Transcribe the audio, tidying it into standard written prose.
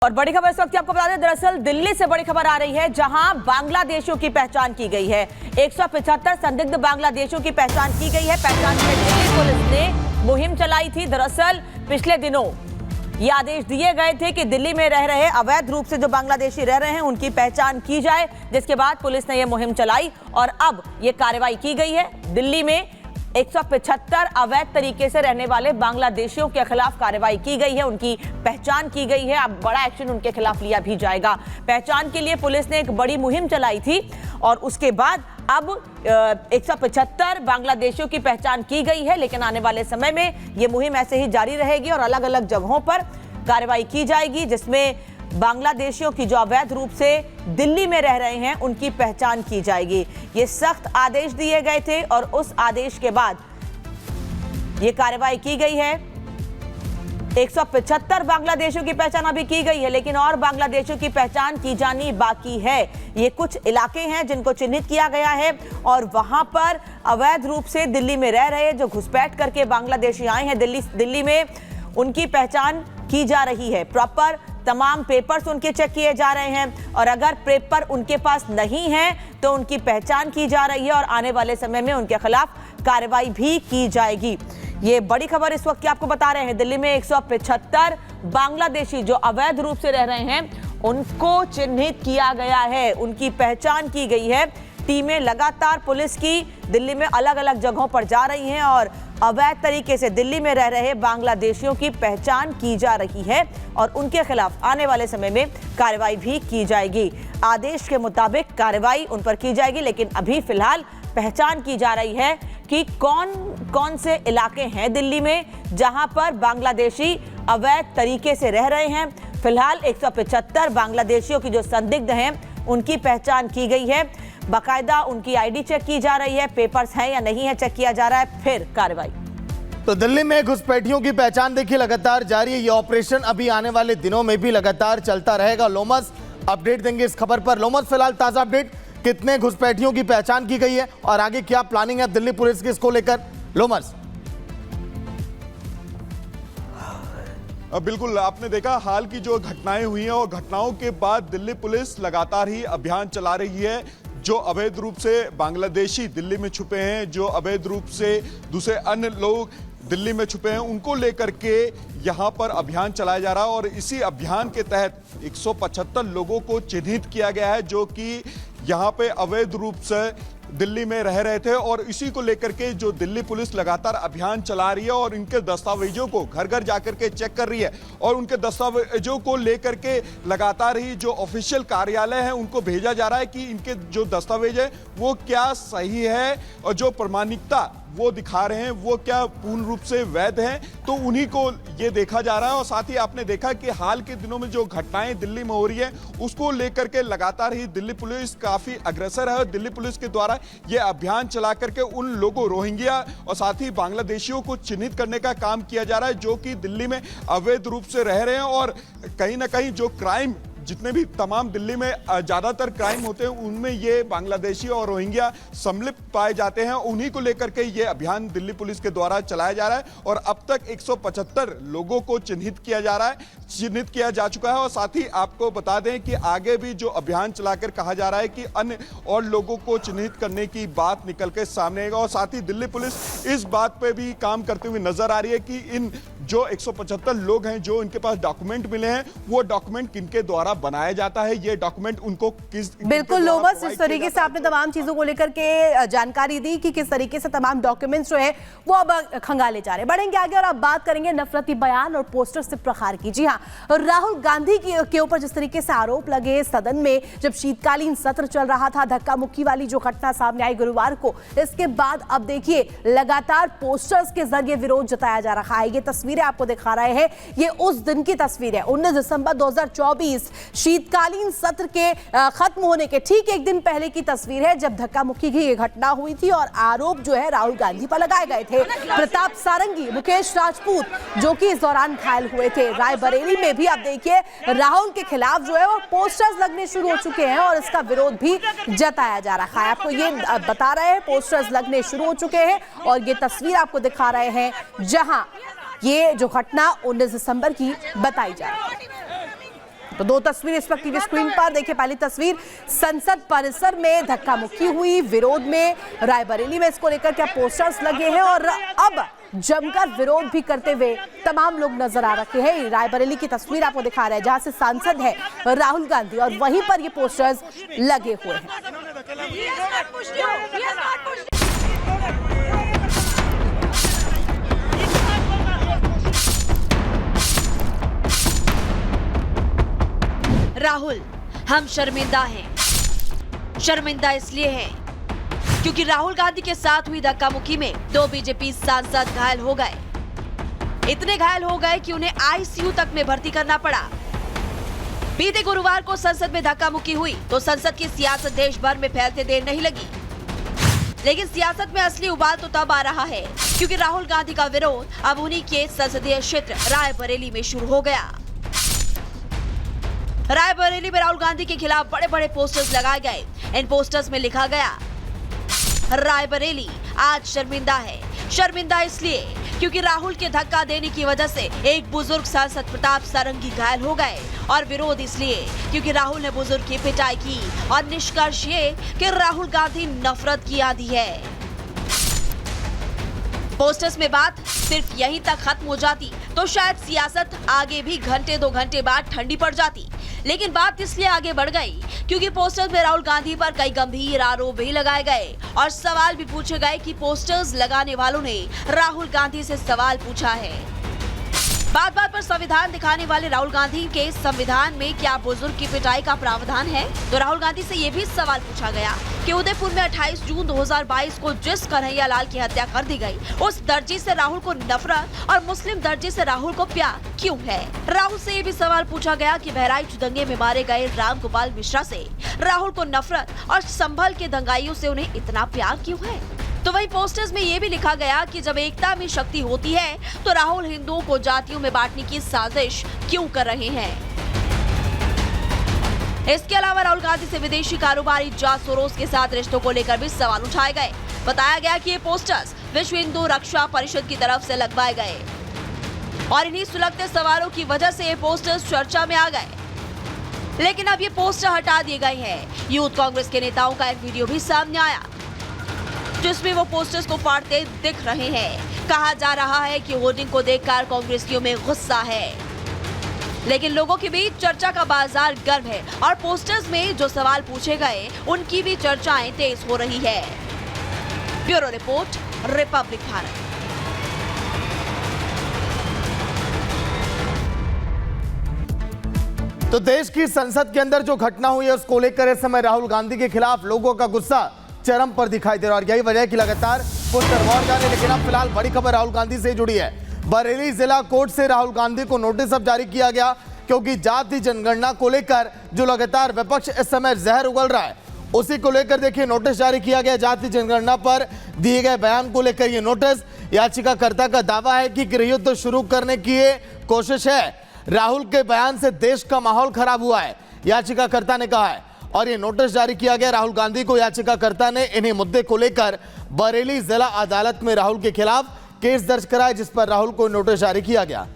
और बड़ी खबर इस वक्त आपको बता दें, दरअसल दिल्ली से बड़ी खबर आ रही है जहां बांग्लादेशियों की पहचान की गई है। 175 संदिग्ध बांग्लादेशियों की पहचान की गई है। पहचान के लिए दिल्ली पुलिस ने मुहिम चलाई थी। दरअसल पिछले दिनों ये आदेश दिए गए थे कि दिल्ली में रह रहे अवैध रूप से जो बांग्लादेशी रह रहे हैं उनकी पहचान की जाए, जिसके बाद पुलिस ने यह मुहिम चलाई और अब ये कार्रवाई की गई है। दिल्ली में 175 अवैध तरीके से रहने वाले बांग्लादेशियों के खिलाफ कार्रवाई की गई है, उनकी पहचान की गई है। अब बड़ा एक्शन उनके खिलाफ लिया भी जाएगा। पहचान के लिए पुलिस ने एक बड़ी मुहिम चलाई थी और उसके बाद अब 175 बांग्लादेशियों की पहचान की गई है, लेकिन आने वाले समय में यह मुहिम ऐसे ही जारी रहेगी और अलग अलग जगहों पर कार्रवाई की जाएगी, जिसमें बांग्लादेशियों की जो अवैध रूप से दिल्ली में रह रहे हैं उनकी पहचान की जाएगी। ये सख्त आदेश दिए गए थे और उस आदेश के बाद ये कार्रवाई की गई है। 175 बांग्लादेशियों की पहचान अभी की गई है, लेकिन और बांग्लादेशियों की पहचान की जानी बाकी है। ये कुछ इलाके हैं जिनको चिन्हित किया गया है और वहां पर अवैध रूप से दिल्ली में रह रहे जो घुसपैठ करके बांग्लादेशी आए हैं दिल्ली में, उनकी पहचान की जा रही है। प्रॉपर तमाम पेपर्स उनके चेक किए जा रहे हैं और अगर पेपर उनके पास नहीं है तो उनकी पहचान की जा रही है और आने वाले समय में उनके खिलाफ कार्रवाई भी की जाएगी। ये बड़ी खबर इस वक्त की आपको बता रहे हैं। दिल्ली में 175 बांग्लादेशी जो अवैध रूप से रह रहे हैं उनको चिन्हित किया गया है, उनकी पहचान की गई है। टीमें लगातार पुलिस की दिल्ली में अलग अलग जगहों पर जा रही हैं और अवैध तरीके से दिल्ली में रह रहे बांग्लादेशियों की पहचान की जा रही है और उनके खिलाफ आने वाले समय में कार्रवाई भी की जाएगी। आदेश के मुताबिक कार्रवाई उन पर की जाएगी, लेकिन अभी फिलहाल पहचान की जा रही है कि कौन कौन से इलाके हैं दिल्ली में जहां पर बांग्लादेशी अवैध तरीके से रह रहे हैं। फिलहाल 175 बांग्लादेशियों की जो संदिग्ध हैं उनकी पहचान की गई है। बाकायदा उनकी आईडी चेक की जा रही है, पेपर्स हैं या नहीं है चेक किया जा रहा है, फिर कार्रवाई। तो दिल्ली में घुसपैठियों की पहचान देखिए लगातार जारी है। ये ऑपरेशन अभी आने वाले दिनों में भी लगातार चलता रहेगा। लोमस अपडेट देंगे इस खबर पर। लोमस, फिलहाल ताजा अपडेट, कितने घुसपैठियों की पहचान की गई है और आगे क्या प्लानिंग है दिल्ली पुलिस की इसको लेकर? लोमस। बिल्कुल, आपने देखा हाल की जो घटनाएं हुई हैं और घटनाओं के बाद दिल्ली पुलिस लगातार ही अभियान चला रही है। जो अवैध रूप से बांग्लादेशी दिल्ली में छुपे हैं, जो अवैध रूप से दूसरे अन्य लोग दिल्ली में छुपे हैं, उनको लेकर के यहाँ पर अभियान चलाया जा रहा है और इसी अभियान के तहत 175 लोगों को चिन्हित किया गया है जो कि यहाँ पे अवैध रूप से दिल्ली में रह रहे थे और इसी को लेकर के जो दिल्ली पुलिस लगातार अभियान चला रही है और इनके दस्तावेजों को घर घर जाकर के चेक कर रही है और उनके दस्तावेजों को लेकर के लगातार ही जो ऑफिशियल कार्यालय है उनको भेजा जा रहा है कि इनके जो दस्तावेज है वो क्या सही है और जो प्रामाणिकता वो दिखा रहे हैं वो क्या पूर्ण रूप से वैध हैं, तो उन्हीं को ये देखा जा रहा है। और साथ ही आपने देखा कि हाल के दिनों में जो घटनाएं दिल्ली में हो रही है उसको लेकर के लगातार ही दिल्ली पुलिस काफी अग्रसर है। दिल्ली पुलिस के द्वारा ये अभियान चला करके उन लोगों रोहिंग्या और साथ ही बांग्लादेशियों को चिन्हित करने का काम किया जा रहा है जो कि दिल्ली में अवैध रूप से रह रहे हैं और कहीं ना कहीं जो क्राइम जितने भी तमाम दिल्ली में ज्यादातर क्राइम होते हैं उनमें ये बांग्लादेशी और रोहिंग्या सम्मिलित पाए जाते हैं। उन्हीं को लेकर के ये अभियान दिल्ली पुलिस के द्वारा चलाया जा रहा है और अब तक 175 लोगों को चिन्हित किया जा चुका है और साथ ही आपको बता दें कि आगे भी जो अभियान चलाकर कहा जा रहा है कि अन्य और लोगों को चिन्हित करने की बात निकल के सामने आएगा और साथ ही दिल्ली पुलिस इस बात पे भी काम करते हुए नजर आ रही है कि इन जो 175 लोग हैं जो इनके पास डॉक्यूमेंट मिले हैं वो डॉक्यूमेंट किनके द्वारा बनाया जाता है, ये डॉक्यूमेंट उनको बिल्कुल लोमस, इस तरीके से आपने तमाम चीजों को लेकर के जानकारी दी कि किस तरीके से तमाम डॉक्यूमेंट्स जो है वो अब खंगाले जा रहे हैं। बढ़ेंगे आगे और अब बात करेंगे नफरती बयान और पोस्टर से प्रहार की। जी हाँ, राहुल गांधी के ऊपर जिस तरीके से आरोप लगे सदन में जब शीतकालीन सत्र चल रहा था, धक्का मुक्की वाली जो घटना सामने आई गुरुवार को, इसके बाद अब देखिए लगातार पोस्टर्स के जरिए विरोध जताया जा रहा है। ये तस्वीरें आपको दिखा रहे हैं, ये उस दिन की तस्वीर है 19 दिसंबर 2024 शीतकालीन सत्र के खत्म होने के ठीक एक दिन पहले की तस्वीर है जब धक्का मुक्की की ये घटना हुई थी और आरोप जो है राहुल गांधी पर लगाए गए थे। प्रताप सारंगी, मुकेश राजपूत जो कि इस दौरान घायल हुए थे। रायबरेली में भी आप देखिए राहुल के खिलाफ जो है वो पोस्टर्स लगने शुरू हो चुके हैं और इसका विरोध भी जताया जा रहा है। आपको ये बता रहे हैं पोस्टर्स लगने शुरू हो चुके हैं और ये तस्वीर आपको दिखा रहे हैं जहां ये जो घटना 19 दिसंबर की बताई जा रही है। तो दो तस्वीर इस वक्त टीवी स्क्रीन पर देखिए। पहली तस्वीर संसद परिसर में धक्का मुक्की हुई, विरोध में रायबरेली में इसको लेकर क्या पोस्टर्स लगे हैं और अब जमकर विरोध भी करते हुए तमाम लोग नजर आ रखे हैं। रायबरेली की तस्वीर आपको दिखा रहा है जहां से सांसद है राहुल गांधी और वहीं पर ये पोस्टर्स लगे हुए हैं। राहुल, हम शर्मिंदा हैं। शर्मिंदा इसलिए हैं क्योंकि राहुल गांधी के साथ हुई धक्का मुक्की में 2 बीजेपी सांसद घायल हो गए। इतने घायल हो गए कि उन्हें आईसीयू तक में भर्ती करना पड़ा। बीते गुरुवार को संसद में धक्का मुक्की हुई तो संसद की सियासत देश भर में फैलते देर नहीं लगी। लेकिन सियासत में असली उबाल तो तब आ रहा है क्योंकि राहुल गांधी का विरोध अब उन्हीं के संसदीय क्षेत्र रायबरेली में शुरू हो गया। रायबरेली में राहुल गांधी के खिलाफ बड़े बड़े पोस्टर्स लगाए गए। इन पोस्टर्स में लिखा गया, रायबरेली आज शर्मिंदा है। शर्मिंदा इसलिए क्योंकि राहुल के धक्का देने की वजह से एक बुजुर्ग सांसद प्रताप सारंगी घायल हो गए और विरोध इसलिए क्योंकि राहुल ने बुजुर्ग की पिटाई की। और निष्कर्ष ये कि राहुल गांधी नफरत की आदी है। पोस्टर्स में बात सिर्फ यहीं तक खत्म हो जाती तो शायद सियासत आगे भी घंटे 2 घंटे बाद ठंडी पड़ जाती। लेकिन बात इसलिए आगे बढ़ गई क्योंकि पोस्टर्स में राहुल गांधी पर कई गंभीर आरोप भी लगाए गए और सवाल भी पूछे गए कि पोस्टर्स लगाने वालों ने राहुल गांधी से सवाल पूछा है। बात बात पर संविधान दिखाने वाले राहुल गांधी के संविधान में क्या बुजुर्ग की पिटाई का प्रावधान है? तो राहुल गांधी से ये भी सवाल पूछा गया कि उदयपुर में 28 जून 2022 को जिस कन्हैया लाल की हत्या कर दी गई, उस दर्जी से राहुल को नफरत और मुस्लिम दर्जी से राहुल को प्यार क्यों है? राहुल से ये भी सवाल पूछा गया कि बहराइच दंगे में मारे गए राम गोपाल मिश्रा से राहुल को नफरत और संभल के दंगाइयों से उन्हें इतना प्यार क्यों है? तो वही पोस्टर्स में ये भी लिखा गया कि जब एकता में शक्ति होती है तो राहुल हिंदुओं को जातियों में बांटने की साजिश क्यों कर रहे हैं? इसके अलावा राहुल गांधी से विदेशी कारोबारी जॉर्ज सोरोस के साथ रिश्तों को लेकर भी सवाल उठाए गए। बताया गया कि ये पोस्टर्स विश्व हिंदू रक्षा परिषद की तरफ से लगवाए गए और इन्हीं सुलगते सवालों की वजह से ये पोस्टर्स चर्चा में आ गए। लेकिन अब ये पोस्टर हटा दिए गए हैं। यूथ कांग्रेस के नेताओं का एक वीडियो भी सामने आया जिसमें वो पोस्टर्स को फाड़ते दिख रहे हैं। कहा जा रहा है कि होर्डिंग को देखकर कांग्रेसियों में गुस्सा है। लेकिन लोगों के बीच चर्चा का बाजार गर्म है और पोस्टर्स में जो सवाल पूछे गए उनकी भी चर्चाएं तेज हो रही है। Bureau report, Republic Bharat. तो देश की संसद के अंदर जो घटना हुई है उसको लेकर इस समय राहुल गांधी के खिलाफ लोगों का गुस्सा चरम पर दिखाई दे रहा है और यही वजह है कि लगातार पोस्टर वॉर जारी। लेकिन अब फिलहाल बड़ी खबर राहुल गांधी से जुड़ी है। बरेली जिला कोर्ट से राहुल गांधी को नोटिस अब जारी किया गया क्योंकि जाति जनगणना को लेकर जो लगातार विपक्ष इस समय जहर उगल रहा है उसी को लेकर देखिए नोटिस जारी किया गया। जाति जनगणना पर दिए गए बयान को लेकर ये नोटिस, याचिकाकर्ता का दावा है कि गृहयुद्ध शुरू करने की ये कोशिश है। राहुल के बयान से देश का माहौल खराब हुआ है, याचिकाकर्ता ने कहा है और ये नोटिस जारी किया गया राहुल गांधी को। याचिकाकर्ता ने इन्हीं मुद्दे को लेकर बरेली जिला अदालत में राहुल के खिलाफ केस दर्ज कराया जिस पर राहुल को नोटिस जारी किया गया।